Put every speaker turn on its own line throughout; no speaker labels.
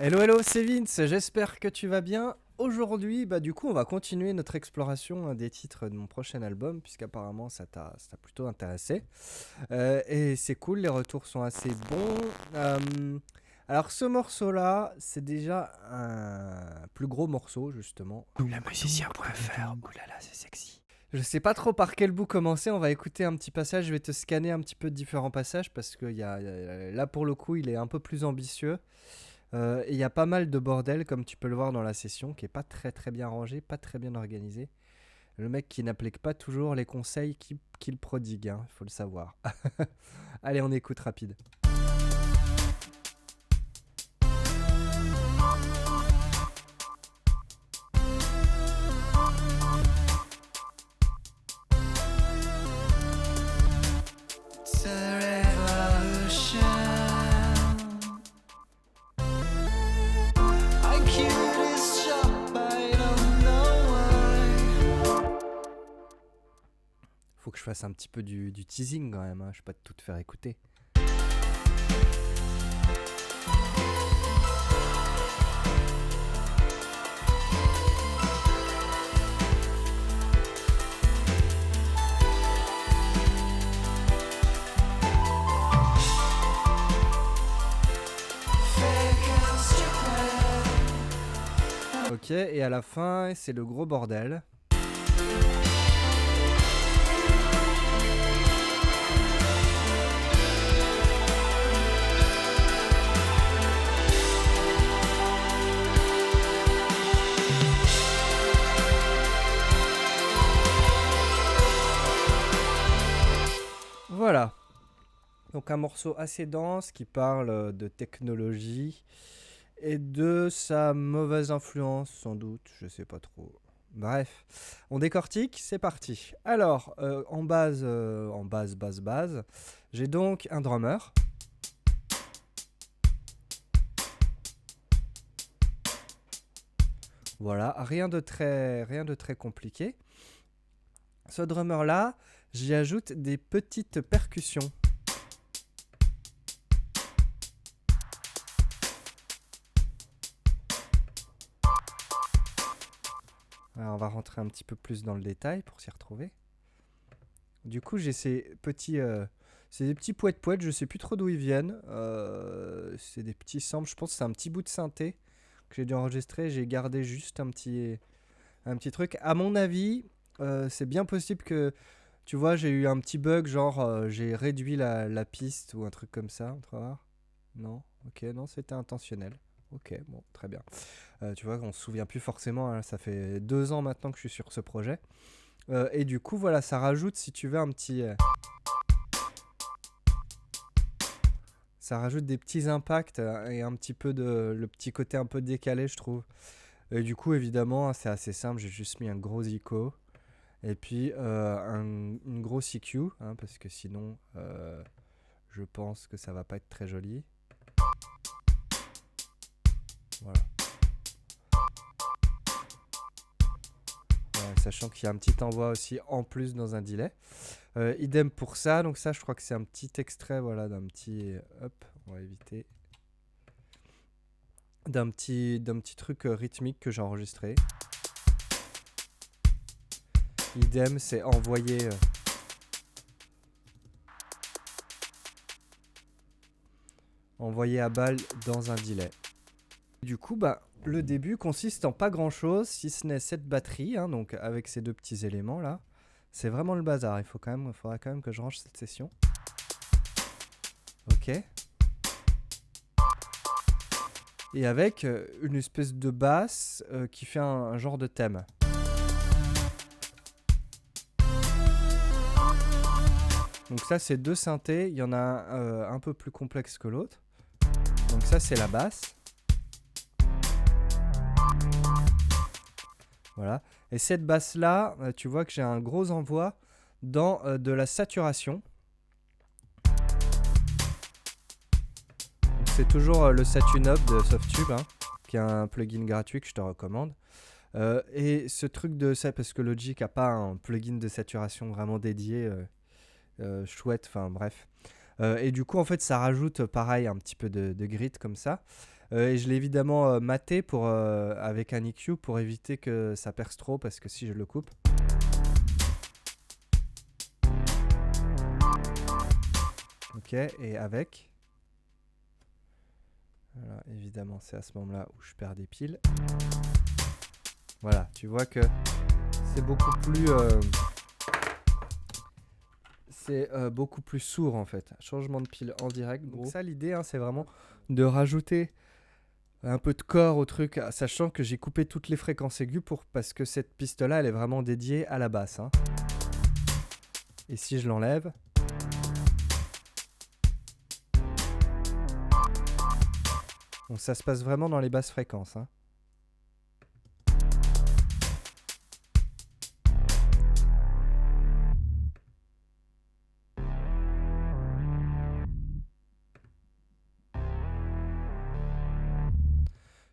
Hello, hello, c'est Vince, j'espère que tu vas bien. Aujourd'hui, du coup, on va continuer notre exploration des titres de mon prochain album, puisqu'apparemment ça t'a plutôt intéressé. Et c'est cool, les retours sont assez bons. Alors, ce morceau-là, c'est déjà un plus gros morceau, justement.
Lamusicien.fr, oulala, c'est sexy.
Je sais pas trop par quel bout commencer, on va écouter un petit passage, je vais te scanner un petit peu de différents passages, parce que là, pour le coup, il est un peu plus ambitieux. Et il y a pas mal de bordel, comme tu peux le voir dans la session, qui est pas très très bien rangé, pas très bien organisé. Le mec qui n'applique pas toujours les conseils qu'il prodigue, hein, faut le savoir. Allez, on écoute rapide.
It's a revolution. I queued this shop, I don't know why.
Faut que je fasse un petit peu du teasing quand même, hein, je vais pas tout te faire écouter.
Fake and stupid.
Ok, et à la fin, c'est le gros bordel. Voilà. Donc un morceau assez dense qui parle de technologie et de sa mauvaise influence sans doute, je sais pas trop. Bref, on décortique, c'est parti. Alors, en base, j'ai donc un drummer. Voilà, rien de très compliqué. Ce drummer là, j'y ajoute des petites percussions. Alors, on va rentrer un petit peu plus dans le détail pour s'y retrouver. Du coup, j'ai ces petits, c'est des petits poètes-poètes, je sais plus trop d'où ils viennent. C'est des petits samples, je pense que c'est un petit bout de synthé que j'ai dû enregistrer. J'ai gardé juste un petit truc. À mon avis, c'est bien possible que, tu vois, j'ai eu un petit bug, genre j'ai réduit la piste ou un truc comme ça. On va voir. Non, ok, non, c'était intentionnel. Ok, bon, très bien. Tu vois, on se souvient plus forcément, hein, ça fait 2 ans maintenant que je suis sur ce projet. Et du coup, voilà, ça rajoute, si tu veux, ça rajoute des petits impacts et un petit peu le petit côté un peu décalé, je trouve. Et du coup, évidemment, c'est assez simple, j'ai juste mis un gros ICO et puis une grosse EQ, hein, parce que sinon, je pense que ça va pas être très joli. Voilà. Sachant qu'il y a un petit envoi aussi en plus dans un delay. Idem pour ça, donc ça je crois que c'est un petit extrait, voilà, d'un petit, hop, on va éviter, d'un petit truc rythmique que j'ai enregistré. Idem, c'est envoyé à balle dans un delay. Du coup, le début consiste en pas grand chose, si ce n'est cette batterie, hein, donc avec ces deux petits éléments là. C'est vraiment le bazar, il faudra quand même que je range cette session. Ok. Et avec une espèce de basse qui fait un genre de thème. Donc ça, c'est deux synthés, il y en a un peu plus complexe que l'autre. Donc ça, c'est la basse. Voilà. Et cette basse-là, tu vois que j'ai un gros envoi dans de la saturation. C'est toujours le Satunop de Softube, hein, qui est un plugin gratuit que je te recommande. Et ce truc de ça, parce que Logic n'a pas un plugin de saturation vraiment dédié, chouette, enfin bref. Et du coup, en fait, ça rajoute pareil un petit peu de grit comme ça. Et je l'ai évidemment maté avec un EQ pour éviter que ça perce trop, parce que si je le coupe... Ok, et avec... Voilà, évidemment, c'est à ce moment-là où je perds des piles. Voilà, tu vois que c'est beaucoup plus... beaucoup plus sourd en fait. Changement de pile en direct. Donc ça, l'idée, hein, c'est vraiment de rajouter un peu de corps au truc, sachant que j'ai coupé toutes les fréquences aiguës parce que cette piste-là, elle est vraiment dédiée à la basse. Hein. Et si je l'enlève... Donc ça se passe vraiment dans les basses fréquences. Hein.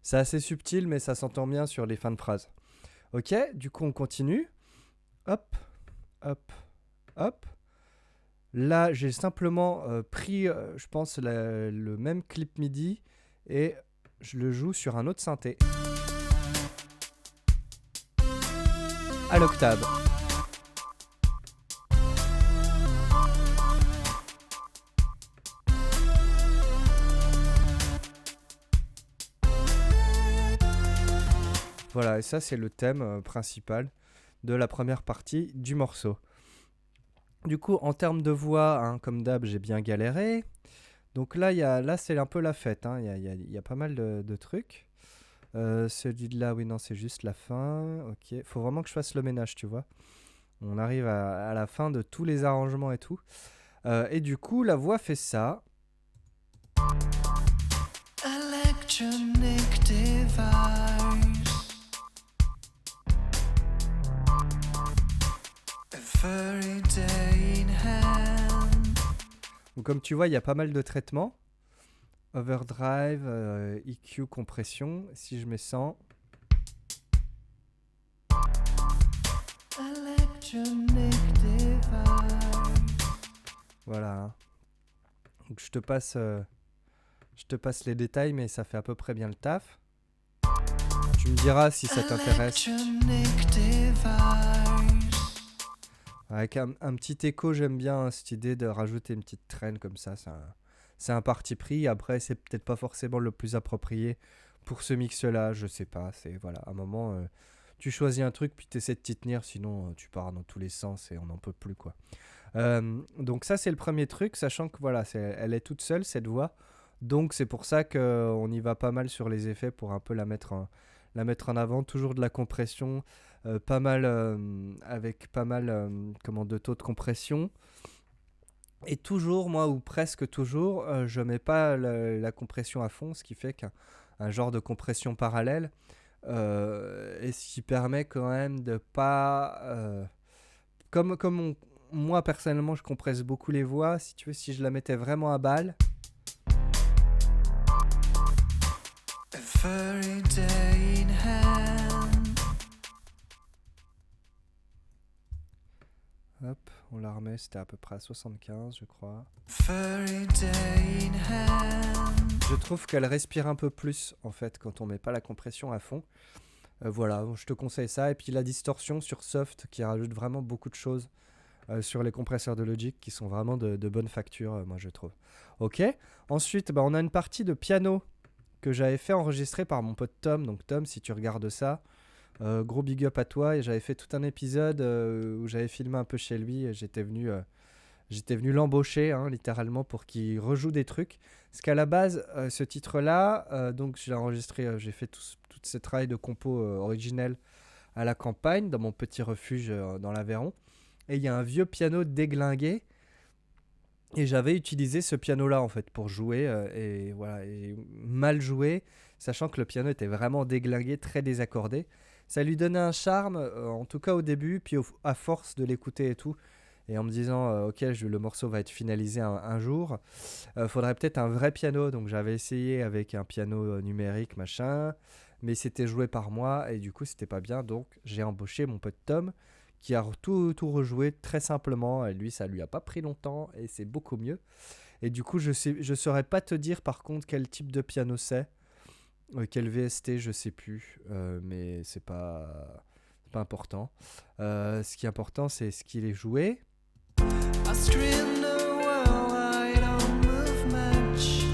C'est assez subtil, mais ça s'entend bien sur les fins de phrase. Ok, du coup on continue. Hop, hop, hop. Là, j'ai simplement pris, je pense, le même clip MIDI et je le joue sur un autre synthé. À l'octave. Voilà, et ça c'est le thème principal de la première partie du morceau. Du coup, en termes de voix, hein, comme d'hab, j'ai bien galéré. Donc là, c'est un peu la fête. Hein. Il y a pas mal de trucs. Celui-là, oui, non, c'est juste la fin. Ok, faut vraiment que je fasse le ménage, tu vois. On arrive à la fin de tous les arrangements et tout. Et du coup, la voix fait ça.
Electronic device. Every day in hand.
Donc, comme tu vois, il y a pas mal de traitements. Overdrive, EQ, compression. Si je mets 100.
Electronic device.
Voilà. Hein. Donc, je te passe les détails, mais ça fait à peu près bien le taf. Tu me diras si ça t'intéresse.
Electronic device.
Avec un petit écho, j'aime bien hein, cette idée de rajouter une petite traîne comme ça. C'est un parti pris. Après, c'est peut-être pas forcément le plus approprié pour ce mix-là. Je sais pas. C'est voilà, à un moment, tu choisis un truc puis tu essaies de t'y tenir. Sinon, tu pars dans tous les sens et on n'en peut plus quoi. Donc ça, c'est le premier truc, sachant que voilà, elle est toute seule cette voix. Donc c'est pour ça qu'on y va pas mal sur les effets pour un peu la mettre en avant. Toujours de la compression. Pas mal avec pas mal de taux de compression et toujours moi ou presque toujours je mets pas la compression à fond, ce qui fait qu'un genre de compression parallèle et ce qui permet quand même de pas moi personnellement je compresse beaucoup les voix. Si tu veux, si je la mettais vraiment à balle,
Every day in hand.
hop, on la remet, c'était à peu près à 75 je crois.
Every day in hand.
Je trouve qu'elle respire un peu plus en fait quand on met pas la compression à fond. Voilà, je te conseille ça. Et puis la distorsion sur Soft qui rajoute vraiment beaucoup de choses sur les compresseurs de Logic qui sont vraiment de bonne facture, moi je trouve. Ok, ensuite on a une partie de piano que j'avais fait enregistrer par mon pote Tom. Donc Tom, si tu regardes ça, gros big up à toi. Et j'avais fait tout un épisode où j'avais filmé un peu chez lui. Et j'étais venu l'embaucher hein, littéralement pour qu'il rejoue des trucs. Parce qu'à la base, ce titre-là, donc je l'ai enregistré, j'ai fait tout ce travail de compo originel à la campagne, dans mon petit refuge dans l'Aveyron. Et il y a un vieux piano déglingué. Et j'avais utilisé ce piano-là en fait pour jouer et voilà, et mal joué, sachant que le piano était vraiment déglingué, très désaccordé. Ça lui donnait un charme, en tout cas au début, puis à force de l'écouter et tout, et en me disant ok, le morceau va être finalisé un jour, faudrait peut-être un vrai piano. Donc j'avais essayé avec un piano numérique machin, mais c'était joué par moi et du coup c'était pas bien. Donc j'ai embauché mon pote Tom qui a tout rejoué très simplement. Et lui, ça lui a pas pris longtemps et c'est beaucoup mieux. Et du coup, je saurais pas te dire par contre quel type de piano c'est. Quel VST, je sais plus, mais c'est pas important. Ce qui est important, c'est ce qu'il est joué.
I scream the world, I don't move much.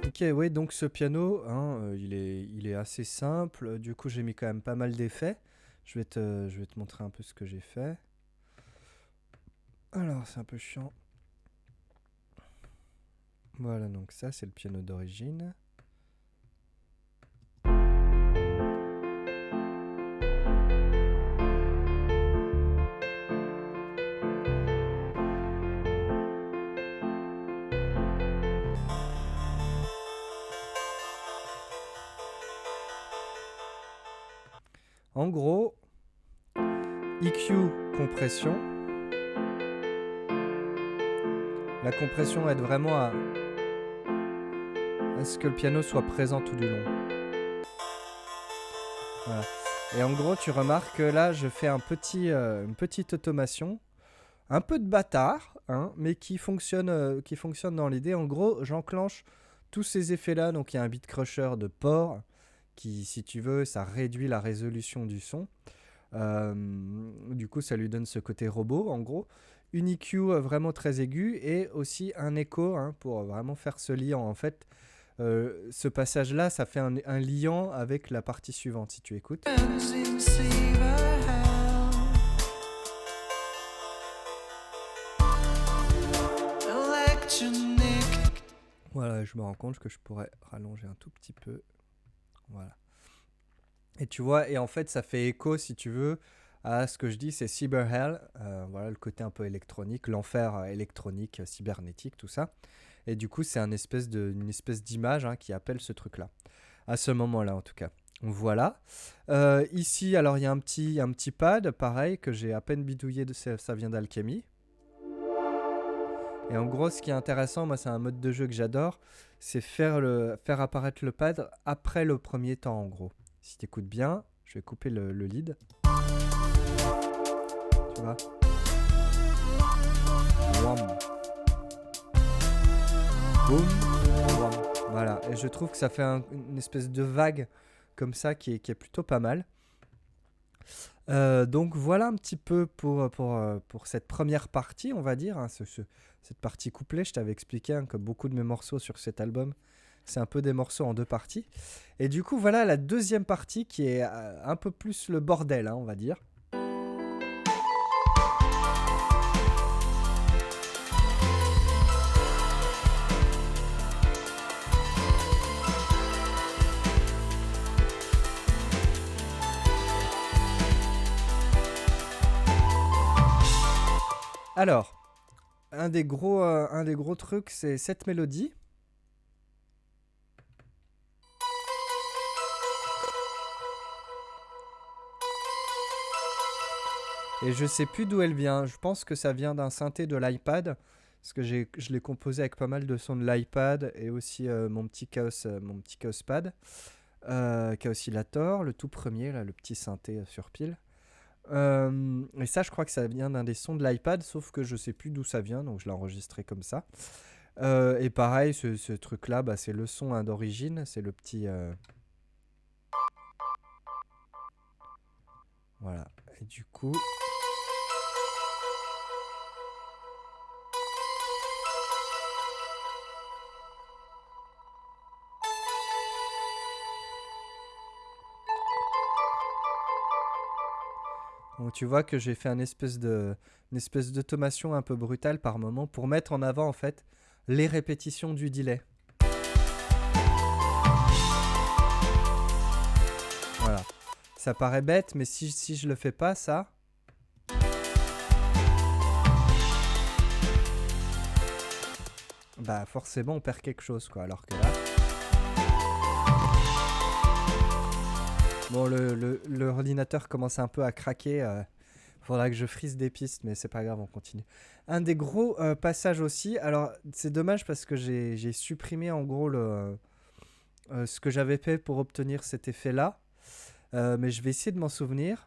Ok, ouais, donc ce piano, hein, il est assez simple. Du coup, j'ai mis quand même pas mal d'effets. Je vais te montrer un peu ce que j'ai fait. Alors, c'est un peu chiant. Voilà, donc ça, c'est le piano d'origine. En gros, EQ, compression. La compression aide vraiment à ce que le piano soit présent tout du long. Voilà. Et en gros, tu remarques que là, je fais une petite automation, un peu de bâtard, hein, mais qui fonctionne dans l'idée. En gros, j'enclenche tous ces effets-là. Donc, il y a un beat crusher de port qui, si tu veux, ça réduit la résolution du son. Du coup, ça lui donne ce côté robot, en gros. Une EQ vraiment très aiguë et aussi un écho, hein, pour vraiment faire ce liant. En fait, ce passage-là, ça fait un liant avec la partie suivante, si tu écoutes.
In silver hell. Electronic.
Voilà, je me rends compte que je pourrais rallonger un tout petit peu. Voilà. Et tu vois, et en fait, ça fait écho, si tu veux, à ce que je dis, c'est Cyber Hell. Voilà, le côté un peu électronique, l'enfer électronique, cybernétique, tout ça. Et du coup, c'est une espèce d'image, hein, qui appelle ce truc-là. À ce moment-là, en tout cas. Voilà. Ici, alors, il y a un petit pad, pareil, que j'ai à peine bidouillé, ça vient d'Alchemy. Et en gros, ce qui est intéressant, moi, c'est un mode de jeu que j'adore, c'est faire apparaître le pad après le premier temps, en gros. Si tu écoutes bien, je vais couper le lead. Tu vois ? Wham. Boum. Wham. Voilà. Et je trouve que ça fait une espèce de vague comme ça qui est plutôt pas mal. Donc voilà un petit peu pour cette première partie, on va dire, hein, cette partie couplet. Je t'avais expliqué, hein, que beaucoup de mes morceaux sur cet album, c'est un peu des morceaux en deux parties. Et du coup, voilà la deuxième partie qui est un peu plus le bordel, hein, on va dire. Alors, un des gros trucs, c'est cette mélodie. Et je sais plus d'où elle vient. Je pense que ça vient d'un synthé de l'iPad. Parce que je l'ai composé avec pas mal de sons de l'iPad et aussi mon petit Chaos Pad. Chaosillator, le tout premier, là, le petit synthé sur pile. Et ça, je crois que ça vient d'un des sons de l'iPad, sauf que je sais plus d'où ça vient, donc je l'ai enregistré comme ça. Et pareil, ce truc-là, bah, c'est le son, hein, d'origine, c'est le petit... Voilà. Et du coup... Donc tu vois que j'ai fait une espèce d'automation un peu brutale par moment pour mettre en avant en fait les répétitions du delay. Voilà. Ça paraît bête, mais si je le fais pas, ça... Bah forcément on perd quelque chose, quoi. Alors que là... Bon, l'ordinateur commence un peu à craquer. Faudra que je frise des pistes, mais c'est pas grave, on continue. Un des gros passages aussi. Alors, c'est dommage parce que j'ai supprimé en gros ce que j'avais fait pour obtenir cet effet-là. Mais je vais essayer de m'en souvenir.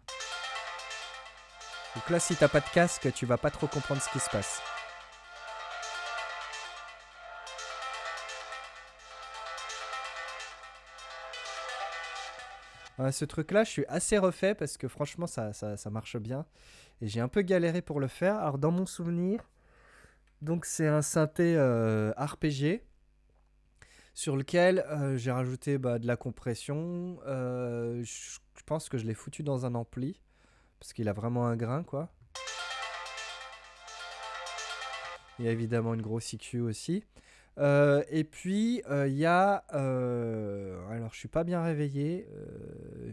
Donc là, si t'as pas de casque, tu vas pas trop comprendre ce qui se passe. Ce truc-là, je suis assez refait parce que franchement, ça marche bien. Et j'ai un peu galéré pour le faire. Alors, dans mon souvenir, donc c'est un synthé arpégié sur lequel j'ai rajouté de la compression. Je pense que je l'ai foutu dans un ampli parce qu'il a vraiment un grain, quoi. Il y a évidemment une grosse EQ aussi. Et puis, il y a... alors, je suis pas bien réveillé,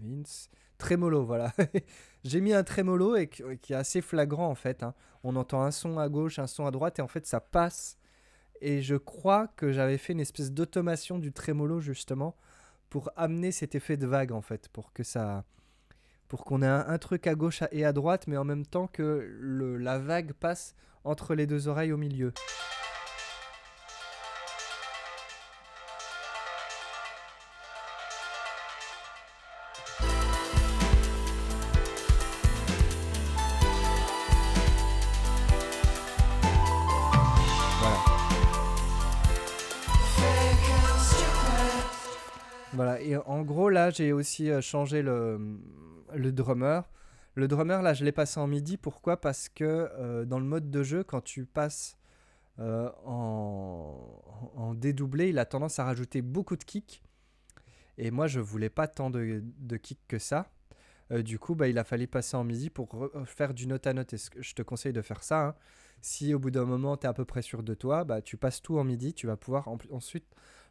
Vince. Trémolo, voilà. J'ai mis un trémolo qui est assez flagrant, en fait. Hein. On entend un son à gauche, un son à droite, et en fait, ça passe. Et je crois que j'avais fait une espèce d'automation du trémolo, justement, pour amener cet effet de vague, en fait, pour qu'on ait un truc à gauche et à droite, mais en même temps que la vague passe entre les deux oreilles au milieu. Voilà, et en gros, là, j'ai aussi changé le drummer. Le drummer, là, je l'ai passé en MIDI. Pourquoi ? Parce que dans le mode de jeu, quand tu passes en dédoublé, il a tendance à rajouter beaucoup de kicks. Et moi, je voulais pas tant de kicks que ça. Du coup, il a fallu passer en MIDI pour faire du note à note. Et je te conseille de faire ça. Hein. Si au bout d'un moment, tu es à peu près sûr de toi, tu passes tout en MIDI. Tu vas pouvoir ensuite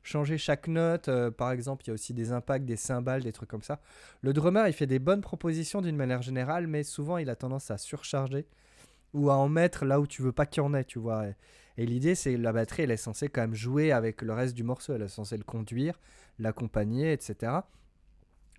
changer chaque note. Par exemple, il y a aussi des impacts, des cymbales, des trucs comme ça. Le drummer, il fait des bonnes propositions d'une manière générale, mais souvent, il a tendance à surcharger ou à en mettre là où tu veux pas qu'il y en ait, tu vois. Et l'idée, c'est que la batterie, elle est censée quand même jouer avec le reste du morceau. Elle est censée le conduire, l'accompagner, etc.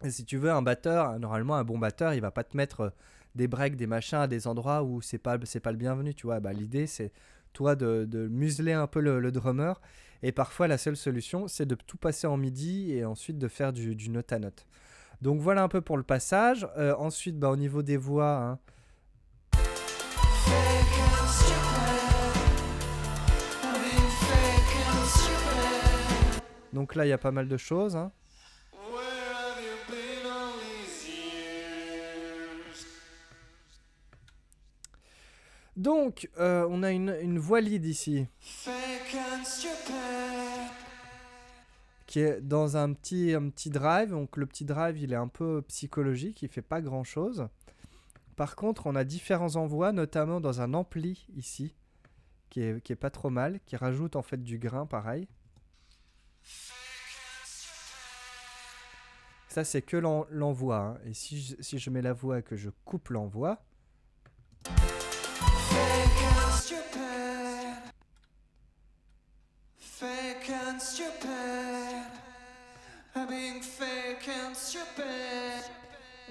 Et si tu veux un batteur, normalement, un bon batteur, il va pas te mettre des breaks, des machins à des endroits où c'est pas le bienvenu, tu vois. L'idée, c'est toi de museler un peu le drummer. Et parfois, la seule solution, c'est de tout passer en MIDI et ensuite de faire du note à note. Donc voilà un peu pour le passage. Ensuite, au niveau des voix, hein, donc là, il y a pas mal de choses. Hein. Donc, on a une voix lead ici. Qui est dans un petit drive. Donc, le petit drive, il est un peu psychologique. Il fait pas grand-chose. Par contre, on a différents envois, notamment dans un ampli ici, qui est pas trop mal, qui rajoute en fait du grain, pareil. Ça, c'est que l'envoi. Hein. Et si je mets la voix et que je coupe l'envoi...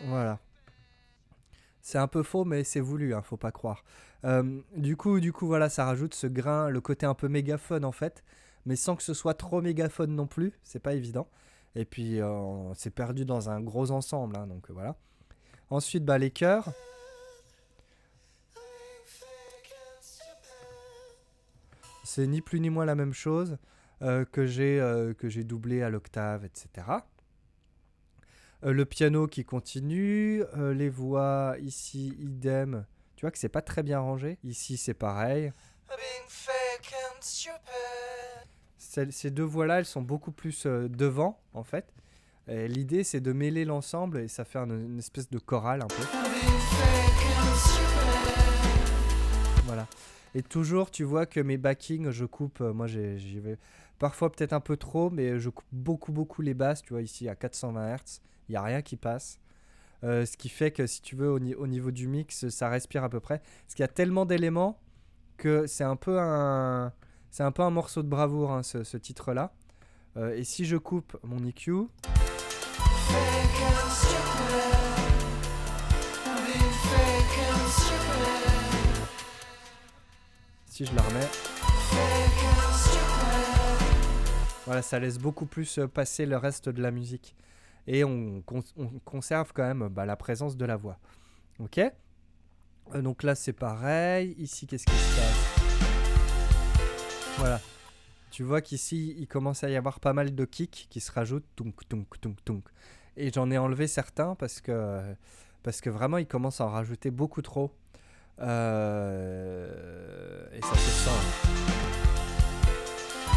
Voilà. C'est un peu faux, mais c'est voulu, hein, faut pas croire. Du coup, voilà, ça rajoute ce grain, le côté un peu mégaphone en fait, mais sans que ce soit trop mégaphone non plus, c'est pas évident. Et puis, c'est perdu dans un gros ensemble, hein, donc voilà. Ensuite, les chœurs. C'est ni plus ni moins la même chose que j'ai doublé à l'octave, etc. Le piano qui continue, les voix ici, idem. Tu vois que c'est pas très bien rangé. Ici, c'est pareil. Ces deux voix-là, elles sont beaucoup plus devant, en fait. Et l'idée, c'est de mêler l'ensemble et ça fait une espèce de chorale un peu. Voilà. Et toujours, tu vois que mes backings, je coupe. Moi, j'y vais parfois peut-être un peu trop, mais je coupe beaucoup les basses. Tu vois, ici à 420 Hz, il n'y a rien qui passe. Ce qui fait que si tu veux, au niveau du mix, ça respire à peu près. Parce qu'il y a tellement d'éléments que c'est un peu un morceau de bravoure, hein, ce titre-là. Et si je coupe mon EQ... Si je la remets... Voilà, ça laisse beaucoup plus passer le reste de la musique. Et on conserve quand même la présence de la voix. Ok ? Donc là, c'est pareil. Ici, qu'est-ce qui se passe ? Voilà. Tu vois qu'ici, il commence à y avoir pas mal de kicks qui se rajoutent. Tunk, tunk, tunk, tunk. Et j'en ai enlevé certains parce que vraiment, ils commencent à en rajouter beaucoup trop. Et ça se sent.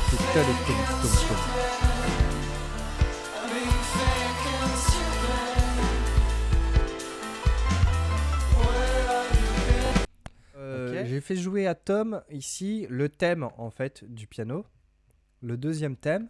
C'est tel et tel, tel, tel.
Ok.
J'ai fait jouer à Tom ici le thème en fait du piano, le deuxième thème.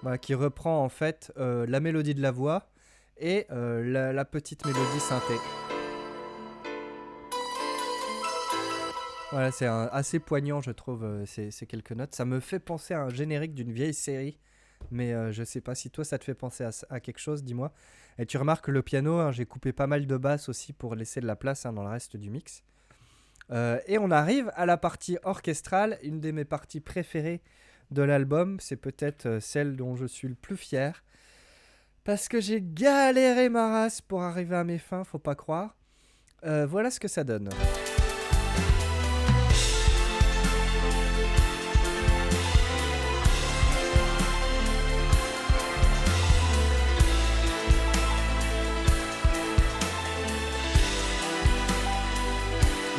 Voilà, qui reprend en fait la mélodie de la voix et la petite mélodie synthé. Voilà, c'est assez poignant, je trouve, ces quelques notes. Ça me fait penser à un générique d'une vieille série, mais je sais pas si toi ça te fait penser à quelque chose, dis-moi. Et tu remarques que le piano, hein, j'ai coupé pas mal de basses aussi pour laisser de la place dans le reste du mix. Et on arrive à la partie orchestrale, une de mes parties préférées de l'album. C'est peut-être celle dont je suis le plus fier. Parce que j'ai galéré ma race pour arriver à mes fins, faut pas croire. Voilà ce que ça donne.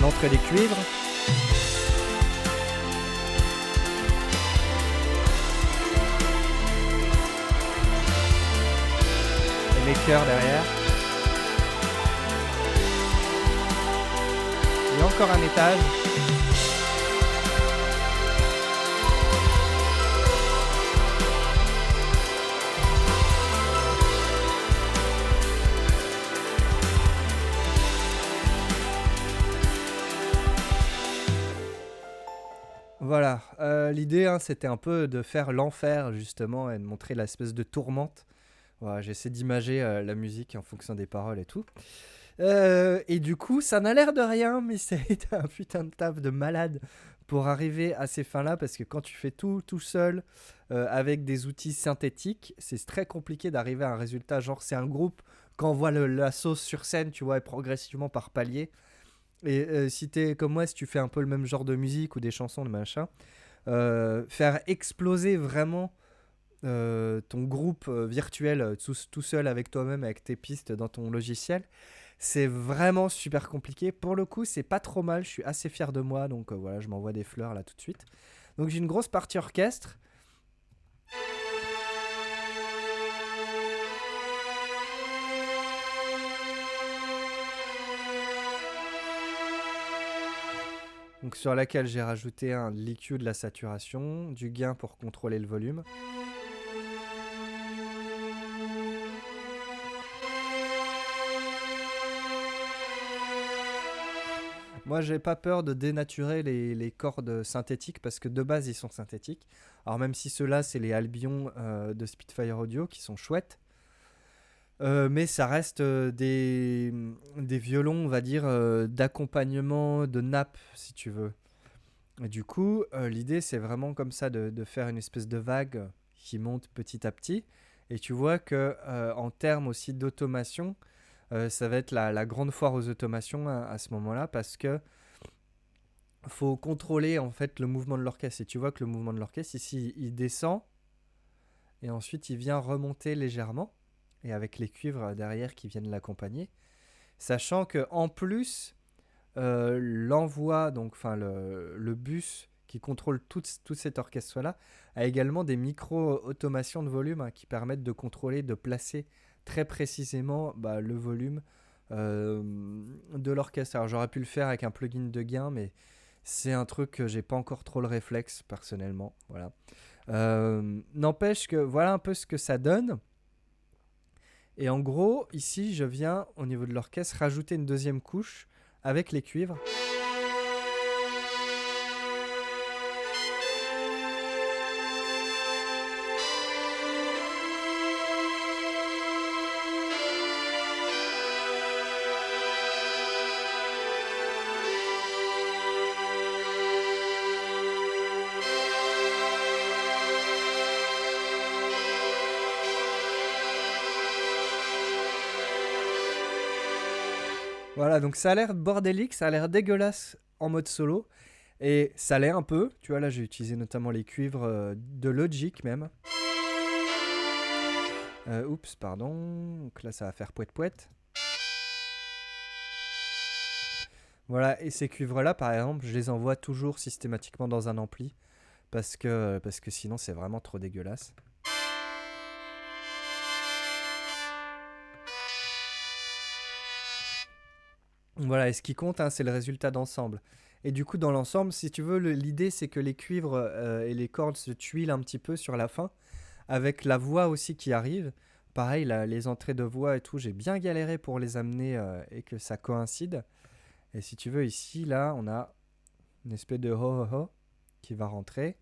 L'entrée des cuivres. Et les chœurs derrière. Et encore un étage. Voilà, l'idée hein, c'était un peu de faire l'enfer justement et de montrer l'espèce de tourmente. Voilà, j'essaie d'imager la musique en fonction des paroles et tout. Et du coup, ça n'a l'air de rien, mais ça a été un putain de taf de malade pour arriver à ces fins-là, parce que quand tu fais tout seul, avec des outils synthétiques, c'est très compliqué d'arriver à un résultat. Genre, c'est un groupe, quand on voit la sauce sur scène, tu vois, et progressivement par palier. Et si t'es comme moi, si tu fais un peu le même genre de musique ou des chansons, de machin, faire exploser vraiment ton groupe virtuel tout seul avec toi-même, avec tes pistes dans ton logiciel, c'est vraiment super compliqué. Pour le coup, c'est pas trop mal, je suis assez fier de moi, donc voilà, je m'envoie des fleurs là tout de suite. Donc j'ai une grosse partie orchestre. Donc sur laquelle j'ai rajouté un l'EQ, de la saturation, du gain pour contrôler le volume. Moi, j'ai pas peur de dénaturer les cordes synthétiques parce que de base, ils sont synthétiques. Alors, même si ceux-là, c'est les Albion de Spitfire Audio qui sont chouettes. Mais ça reste des violons, on va dire, d'accompagnement, de nappe, si tu veux. Et du coup, l'idée, c'est vraiment comme ça de faire une espèce de vague qui monte petit à petit. Et tu vois que en termes aussi d'automation, ça va être la grande foire aux automations à ce moment-là, parce que faut contrôler en fait le mouvement de l'orchestre. Et tu vois que le mouvement de l'orchestre ici, il descend et ensuite il vient remonter légèrement, et avec les cuivres derrière qui viennent l'accompagner, sachant que en plus l'envoi, donc enfin le bus qui contrôle tout cet orchestre là, a également des micro-automations de volume qui permettent de contrôler, de placer très précisément le volume de l'orchestre. Alors j'aurais pu le faire avec un plugin de gain, mais c'est un truc que j'ai pas encore trop le réflexe personnellement. Voilà. N'empêche que voilà un peu ce que ça donne. Et en gros, ici, je viens au niveau de l'orchestre rajouter une deuxième couche avec les cuivres. Voilà, donc ça a l'air bordélique, ça a l'air dégueulasse en mode solo. Et ça l'est un peu. Tu vois, là, j'ai utilisé notamment les cuivres de Logic même. Oups, pardon. Donc là, ça va faire pouet-pouet. Voilà, et ces cuivres-là, par exemple, je les envoie toujours systématiquement dans un ampli. Parce que sinon, c'est vraiment trop dégueulasse. Voilà, et ce qui compte, hein, c'est le résultat d'ensemble. Et du coup, dans l'ensemble, si tu veux, l'idée, c'est que les cuivres et les cordes se tuilent un petit peu sur la fin, avec la voix aussi qui arrive. Pareil, les entrées de voix et tout, j'ai bien galéré pour les amener et que ça coïncide. Et si tu veux, ici, là, on a une espèce de ho ho ho qui va rentrer.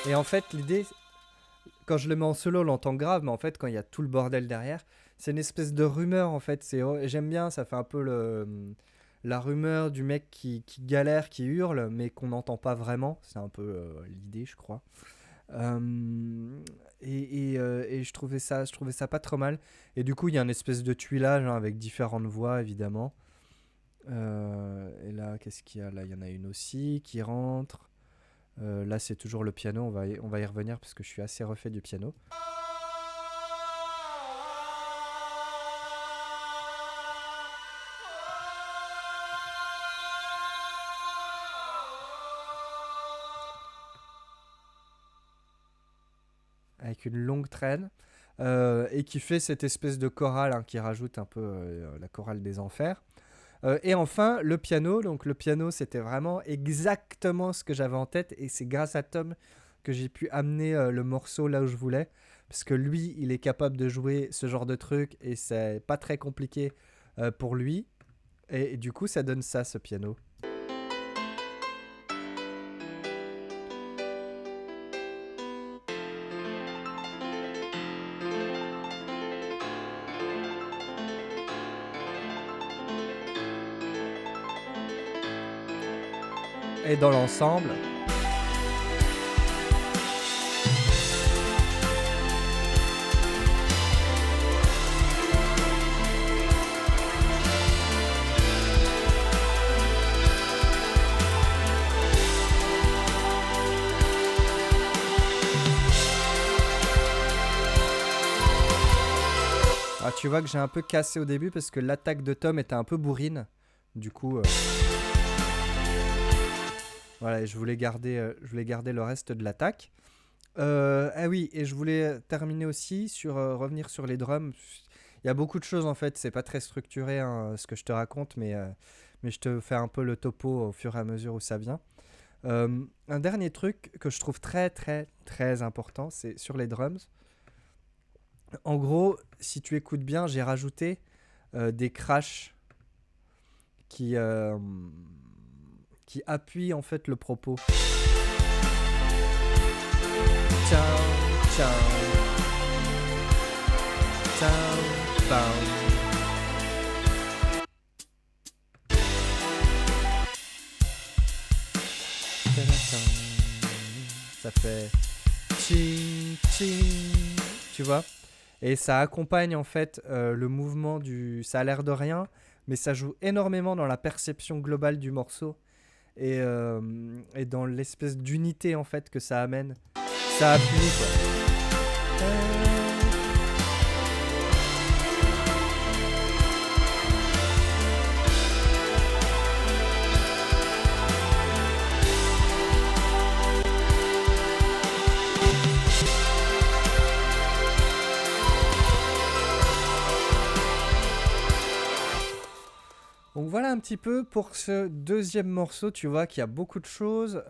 Et en fait, l'idée, quand je le mets en solo, on l'entend grave, mais en fait, quand il y a tout le bordel derrière, c'est une espèce de rumeur, en fait. J'aime bien, ça fait un peu la rumeur du mec qui galère, qui hurle, mais qu'on n'entend pas vraiment. C'est un peu l'idée, je crois. Et je trouvais ça pas trop mal. Et du coup, il y a une espèce de tuilage hein, avec différentes voix, évidemment. Et là, qu'est-ce qu'il y a là? Il y en a une aussi qui rentre. Là, c'est toujours le piano. On va y revenir parce que je suis assez refait du piano. Avec une longue traîne. Et qui fait cette espèce de chorale hein, qui rajoute un peu la chorale des enfers. Et enfin, le piano. Donc le piano, c'était vraiment exactement ce que j'avais en tête. Et c'est grâce à Tom que j'ai pu amener le morceau là où je voulais. Parce que lui, il est capable de jouer ce genre de truc. Et c'est pas très compliqué pour lui. Et du coup, ça donne ça, ce piano. Et dans l'ensemble... Ah, tu vois que j'ai un peu cassé au début parce que l'attaque de Tom était un peu bourrine. Du coup... Voilà, et je voulais garder le reste de l'attaque. Ah oui, et je voulais terminer aussi sur revenir sur les drums. Il y a beaucoup de choses en fait, c'est pas très structuré hein, ce que je te raconte, mais je te fais un peu le topo au fur et à mesure où ça vient. Un dernier truc que je trouve très très très important, c'est sur les drums. En gros, si tu écoutes bien, j'ai rajouté des crashs qui appuie en fait le propos. Ciao, ciao. Ciao, bam. Ça fait ching ching, tu vois. Et ça accompagne en fait le mouvement du... Ça a l'air de rien, mais ça joue énormément dans la perception globale du morceau. Et dans l'espèce d'unité en fait que ça amène. Ça appuie quoi. Donc voilà un petit peu pour ce deuxième morceau, tu vois qu'il y a beaucoup de choses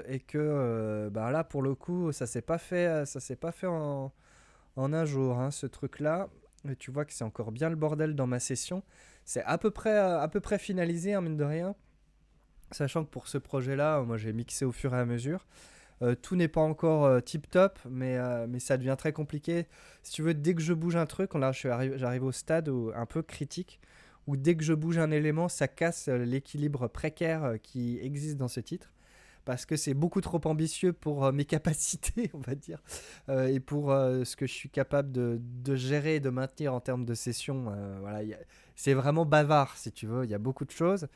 et que bah là pour le coup ça s'est pas fait en un jour hein, ce truc là. Et tu vois que c'est encore bien le bordel dans ma session. C'est à peu près finalisé hein, mine de rien. Sachant que pour ce projet là, moi j'ai mixé au fur et à mesure. Tout n'est pas encore tip top, mais ça devient très compliqué. Si tu veux, dès que je bouge un truc, là j'arrive au stade un peu critique, où dès que je bouge un élément, ça casse l'équilibre précaire qui existe dans ce titre. Parce que c'est beaucoup trop ambitieux pour mes capacités, on va dire, et pour ce que je suis capable de gérer et de maintenir en termes de session. Voilà, c'est vraiment bavard, si tu veux. Il y a beaucoup de choses.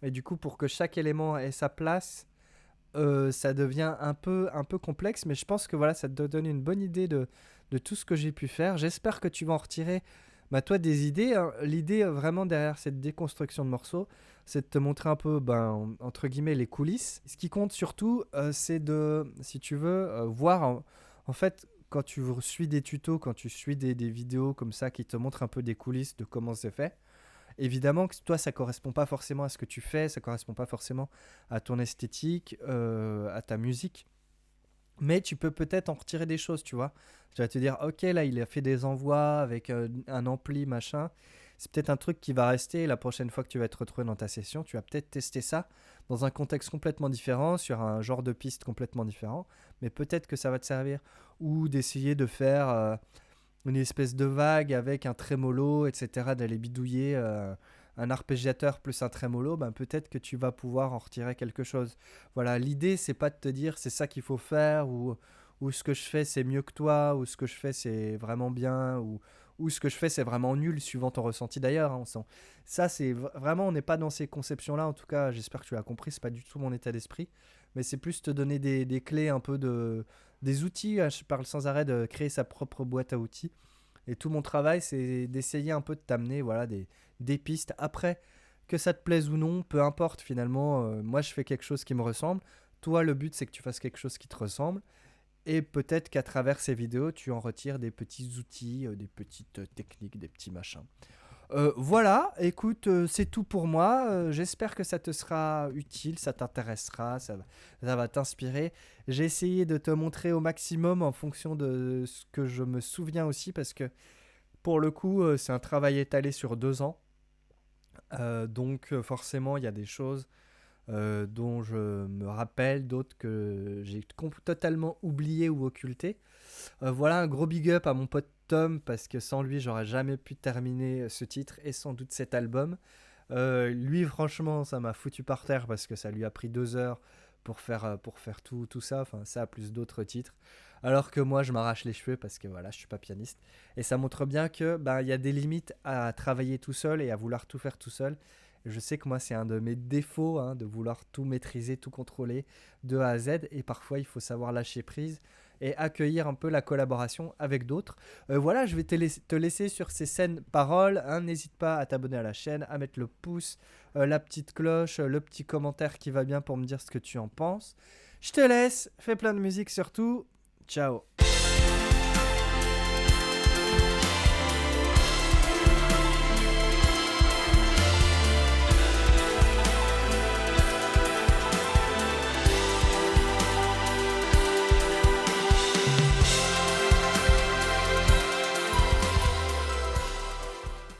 Et du coup, pour que chaque élément ait sa place, ça devient un peu complexe. Mais je pense que voilà, ça te donne une bonne idée de tout ce que j'ai pu faire. J'espère que tu vas en retirer, bah, toi, des idées, hein. L'idée vraiment derrière cette déconstruction de morceaux, c'est de te montrer un peu, ben, entre guillemets, les coulisses. Ce qui compte surtout, c'est de, si tu veux, voir en fait, quand tu suis des tutos, quand tu suis des vidéos comme ça qui te montrent un peu des coulisses de comment c'est fait. Évidemment que toi, ça correspond pas forcément à ce que tu fais, ça correspond pas forcément à ton esthétique, à ta musique. Mais tu peux peut-être en retirer des choses, tu vois. Tu vas te dire, ok, là, il a fait des envois avec un ampli, machin. C'est peut-être un truc qui va rester. La prochaine fois que tu vas te retrouver dans ta session, tu vas peut-être tester ça dans un contexte complètement différent, sur un genre de piste complètement différent. Mais peut-être que ça va te servir. Ou d'essayer de faire une espèce de vague avec un trémolo, etc., d'aller bidouiller un arpégiateur plus un trémolo, ben peut-être que tu vas pouvoir en retirer quelque chose. Voilà, l'idée, c'est pas de te dire c'est ça qu'il faut faire, ou ce que je fais c'est mieux que toi, ou ce que je fais c'est vraiment bien, ou ce que je fais c'est vraiment nul, suivant ton ressenti d'ailleurs. Hein, ça, c'est vraiment, on n'est pas dans ces conceptions-là, en tout cas, j'espère que tu as compris, c'est pas du tout mon état d'esprit, mais c'est plus te donner des clés un peu des outils. Je parle sans arrêt de créer sa propre boîte à outils. Et tout mon travail, c'est d'essayer un peu de t'amener voilà, des pistes. Après, que ça te plaise ou non, peu importe finalement. Moi, je fais quelque chose qui me ressemble. Toi, le but, c'est que tu fasses quelque chose qui te ressemble. Et peut-être qu'à travers ces vidéos, tu en retires des petits outils, des petites techniques, des petits machins. Voilà, écoute, c'est tout pour moi. J'espère que ça te sera utile, ça t'intéressera, ça va t'inspirer. J'ai essayé de te montrer au maximum en fonction de ce que je me souviens aussi, parce que pour le coup, c'est un travail étalé sur 2 ans. Donc forcément, il y a des choses dont je me rappelle, d'autres que j'ai totalement oubliées ou occultées. Voilà, un gros big up à mon pote Tom, parce que sans lui, j'aurais jamais pu terminer ce titre et sans doute cet album. Lui, franchement, ça m'a foutu par terre parce que ça lui a pris 2 heures pour faire tout ça, enfin ça plus d'autres titres. Alors que moi, je m'arrache les cheveux parce que voilà, je suis pas pianiste. Et ça montre bien que ben, il y a des limites à travailler tout seul et à vouloir tout faire tout seul. Je sais que moi, c'est un de mes défauts, hein, de vouloir tout maîtriser, tout contrôler de A à Z. Et parfois, il faut savoir lâcher prise et accueillir un peu la collaboration avec d'autres. Voilà, je vais te laisser sur ces saines paroles. Hein. N'hésite pas à t'abonner à la chaîne, à mettre le pouce, la petite cloche, le petit commentaire qui va bien pour me dire ce que tu en penses. Je te laisse, fais plein de musique surtout. Ciao.